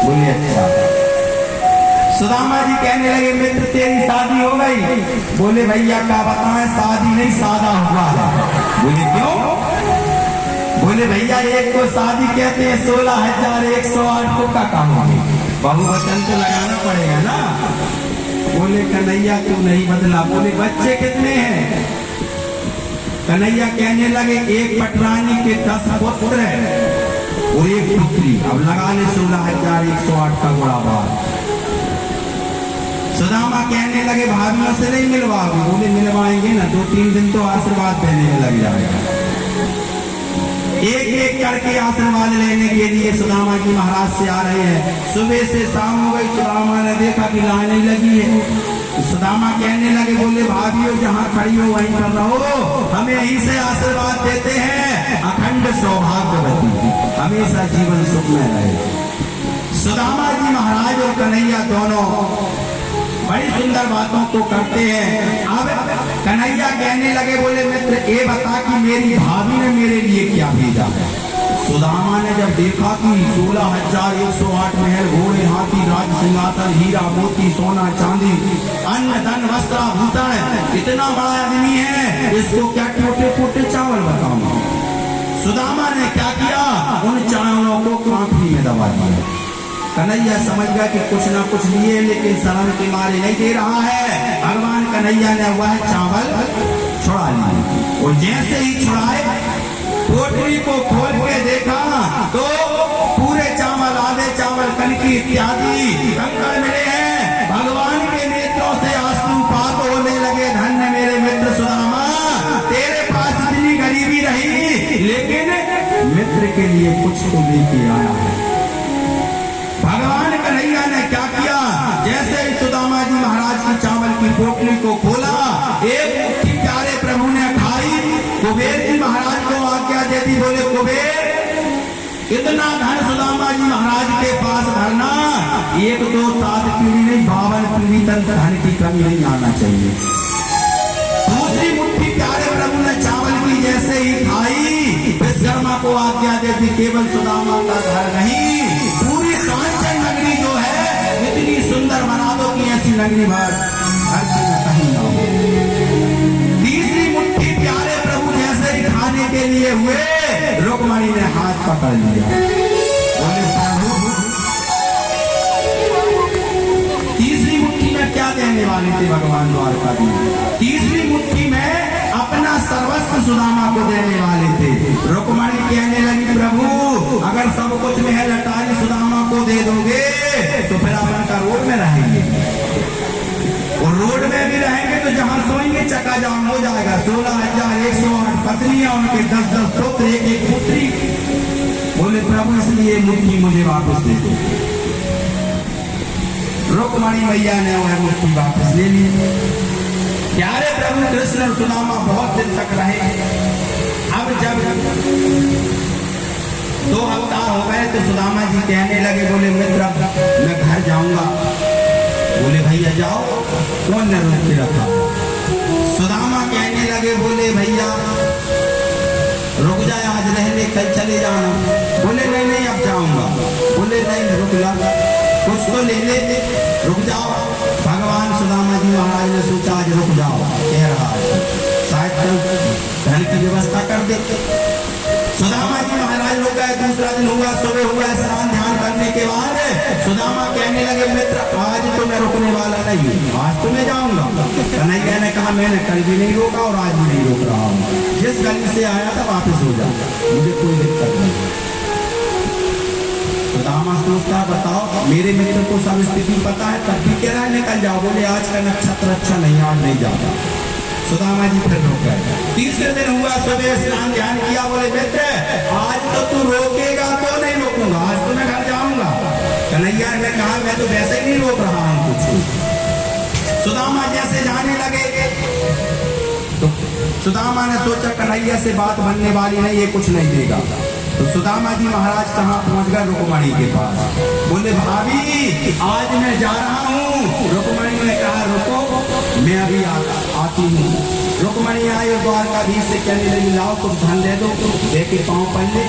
बोले अच्छा। सुदामा जी कहने लगे मित्र तेरी शादी हो गई? बोले भैया क्या बताएं, शादी नहीं सादा हुआ है। बोले क्यों? बोले भैया एक को शादी कहते हैं 16,108 को का काम होगी, बहुवचन तो लगाना पड़ेगा ना। बोले कन्हैया तू नहीं बदला। बोले बच्चे कितने हैं? कन्हैया कहने लगे एक पटरानी के 10 पुत्र है और एक पुत्री। अब लगा ले 16,108 का गुणा बार। सुदामा कहने लगे भाभियों से नहीं मिलवाओगे? बोले मिलवाएंगे ना, 2-3 दिन तो आशीर्वाद देने में लग जाएगा। एक एक करके आशीर्वाद लेने के लिए सुदामा जी महाराज से आ रहे हैं। सुबह से शाम हो गई, सुदामा ने देखा कि लाने लगी है। सुदामा कहने लगे बोले भाभियों जहाँ खड़ी हो वहीं पर रहो, हमें यहीं से आशीर्वाद देते हैं अखंड सौभाग्यवती, हमेशा जीवन सुख में रहे। सुदामा जी महाराज और कन्हैया दोनों बड़ी सुंदर बातों को करते हैं। अब कन्हैया कहने लगे बोले मित्र ये बता कि मेरी भाभी ने मेरे लिए क्या भेजा है? सुदामा ने जब देखा कि 16,108 महल, घोड़े, हाथी, राज सिंहासन, हीरा मोती, सोना चांदी, अन्न धन वस्त्र आभूषण, इतना बड़ा आदमी है, इसको क्या टूटे फूटे चावल बताऊं? सुदामा ने क्या किया, उन चावलों को कांखी में दबा दिया। कन्हैया समझ गया कि कुछ ना कुछ लिए, लेकिन शर्म के मारे नहीं दे रहा है। भगवान कन्हैया ने वह चावल छुड़ा लिए और जैसे ही छुड़ाए पोटली को खोल के देखा तो पूरे चावल, आधे चावल, कनकी इत्यादि कंकड़ मिले हैं। भगवान के नेत्रों से आंसुपात होने लगे। धन्य मेरे मित्र सुदामा, तेरे पास इतनी गरीबी रही लेकिन मित्र के लिए कुछ तो लेके आया है। भगवान कन्हैया ने क्या किया, जैसे ही सुदामा जी महाराज की चावल की पोटली को खोला, एक मुट्ठी प्यारे प्रभु ने खाई। कुबेर जी महाराज को आज्ञा दे दी, बोले कुबेर इतना धन सुदामा जी महाराज के पास भरना, 1 2 7 पीढ़ी नहीं 52 पीढ़ी तक धन की कमी नहीं आना चाहिए। दूसरी मुट्ठी प्यारे प्रभु ने चावल की जैसे ही खाई, विश्वकर्मा को आज्ञा दे दी केवल सुदामा का घर नहीं, पूरी कांचन नगरी जो है इतनी सुंदर बना दो कि ऐसी नगरी भर कहीं ना हो। तीसरी मुट्ठी प्यारे प्रभु जैसे ही खाने के लिए हुए, रुक्मणी ने हाथ पकड़ लिया। बोले प्रभु, तीसरी मुट्ठी में क्या देने वाले थे भगवान द्वारकाधीश? तीसरी मुट्ठी में अपना सर्वस्व सुदामा को देने वाले थे। रुक्मणी कहने लगी प्रभु अगर सब कुछ महल अटारी सुदामा को दे दोगे तो फिर अपन का रोड में रहेंगे, और रोड में भी रहेंगे तो जहां सोएंगे चक्का जाम हो जाएगा। 16,108 पत्नियां, उनके 10-10 पुत्र, एक पुत्री। बोले प्रभु इसलिए मुट्ठी मुझे वापस दे दो। रुक्मणी मैया ने वह मुट्ठी वापस ले ली। प्यारे प्रभु कृष्ण और सुदामा बहुत दिन तक रहे। अब जब 2 हफ्ता हो गए तो सुदामा जी कहने लगे बोले मित्र मैं घर जाऊंगा। बोले भैया जाओ, कौन ने रोक के रखा? सुदामा कहने लगे बोले भैया रुक जाए, आज रहने कल चले जाना। बोले नहीं नहीं अब जाऊंगा। बोले नहीं रुक ला, कुछ तो ले ले, रुक जाओ। भगवान सुदामा जी महाराज ने सोचा आज रुक जाओ, कह रहा है शायद तो धन की व्यवस्था कर दे। सुदामा जी महाराज रुक गए। दूसरा दिन हुआ, सुबह हुआ, स्नान ध्यान करने के बाद सुदामा कहने लगे मित्र आज तो मैं रुकने वाला नहीं हूँ, आज तो मैं जाऊंगा। कन्हैया ने कहा मैंने कल भी नहीं रोका और आज भी नहीं रोक रहा हूँ, जिस गली से आया था वापस हो जा, मुझे कोई दिक्कत नहीं। सुदामा सोचता बताओ मेरे मित्र को सब स्थिति पता है तब भी कह रहा है निकल जाओ। बोले आज का नक्षत्र अच्छा नहीं, आज नहीं जाता। सुदामा जी फिर रुक गए। तीसरे दिन हुआ, सुबह स्नान ध्यान किया। बोले मित्र आज तो तू रोकेगा तो नहीं रोकूंगा, आज तो मैं घर जाऊंगा। कन्हैया ने कहा मैं तो वैसे ही नहीं रोक रहा हूं कुछ। सुदामा जैसे जाने लगे तो सुदामा ने सोचा कन्हैया से बात बनने वाली नहीं, ये कुछ नहीं देगा। तो सुदामा जी महाराज कहाँ पहुंच गए? रुक्मणी के पास। बोले भाभी आज मैं जा रहा हूँ। रुक्मणी ने कहा रुको मैं अभी आती हूँ। रुक्मणी आई और द्वारकाधीश से कहने लगी लाओ कुछ धन दे दो, दे के पाँव पहन ले।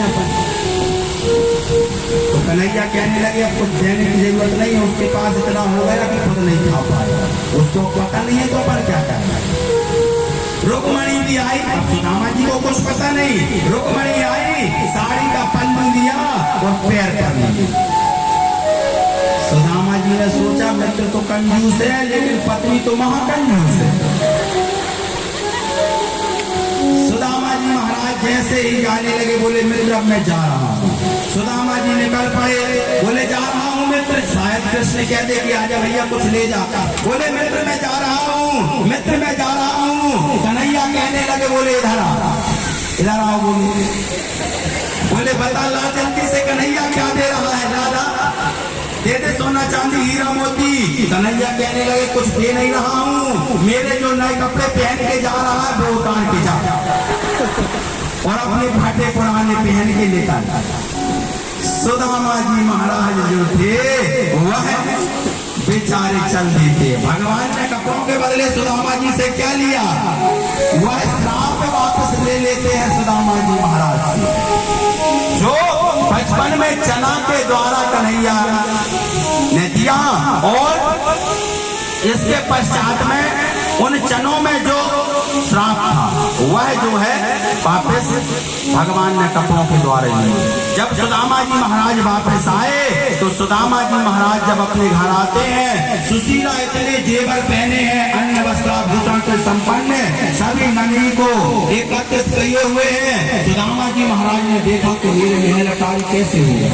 तो कन्हैया कहने लगे अब कुछ देने की जरूरत नहीं है, उसके पास इतना हो गया कि खुद नहीं खा पाएगा, उसको पता नहीं है तो पर क्या करना। रुक्मणी भी आई, अब सुदामा जी को कुछ पता नहीं, रुक्मणी आई, साड़ी का पल्लू दिया और पैर पर लिया। सुदामा जी ने सोचा मित्र तो कंजूस है लेकिन पत्नी तो महाकंजूस है। सुदामा जी महाराज जैसे ही जाने लगे बोले मित्र अब मैं जा रहा हूँ। सुदामा जी निकल पड़े, बोले जा रहा हूँ मित्र, शायद कृष्ण कह दे कि आजा भैया कुछ ले जा। बोले मित्र मैं जा रहा हूँ, मित्र मैं जा रहा हूँ। कन्हैया कहने लगे बोले इधर आ, इधर आओ। बोले बता ला जल्दी से कन्हैया क्या दे रहा है। दादा दे दे सोना चांदी हीरा मोती। कन्हैया कहने लगे कुछ दे नहीं रहा हूँ, मेरे जो नए कपड़े पहन के जा रहा है वो उतार के जा और अपने फाटे पुराने पहन के लेता। सुदामा जी महाराज जो थे वह बेचारे चल देते। भगवान ने कपड़ों के बदले सुदामा जी से क्या लिया, वह श्राप वापस ले लेते हैं सुदामा जी महाराज से, जो बचपन में चना के द्वारा कन्हैया ने दिया और इसके पश्चात में उन चनों में जो श्राप था वह जो है वापस भगवान ने कपड़ों के द्वारा लिया। जब सुदामा जी महाराज वापस आए तो सुदामा जी महाराज जब अपने घर आते हैं, सुशीला इतने जेवर पहने हैं, अन्य वस्त्राभूषण से संपन्न सभी नगरी को एकत्रित किए हुए हैं। सुदामा जी महाराज ने देखा कि मेरे महल अटारी कैसे हुआ।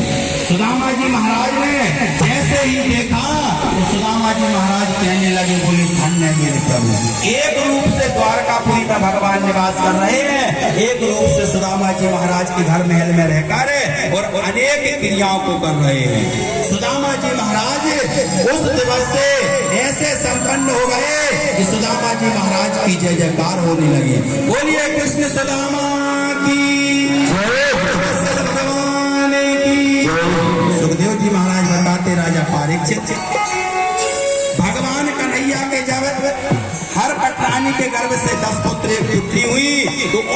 सुदामा जी महाराज ने जैसे ही देखा तो सुदामा जी महाराज कहने लगे बोले धन्य है मेरे प्रभु। एक रूप से द्वारकापुरी में भगवान निवास कर रहे हैं, एक रूप से सुदामा जी महाराज के घर महल में रहकर और अनेक क्रियाओं को कर रहे हैं। सुदामा जी महाराज उस दिवस से ऐसे संपन्न हो गए कि सुदामा जी महाराज की जय जयकार होने लगी। बोलिए कृष्ण सुदामा की जय, भगवान की। सुखदेव जी महाराज बताते राजा परीक्षित भगवान कन्हैया के जब हर पटरानी के गर्भ से 10 पुत्री हुई तो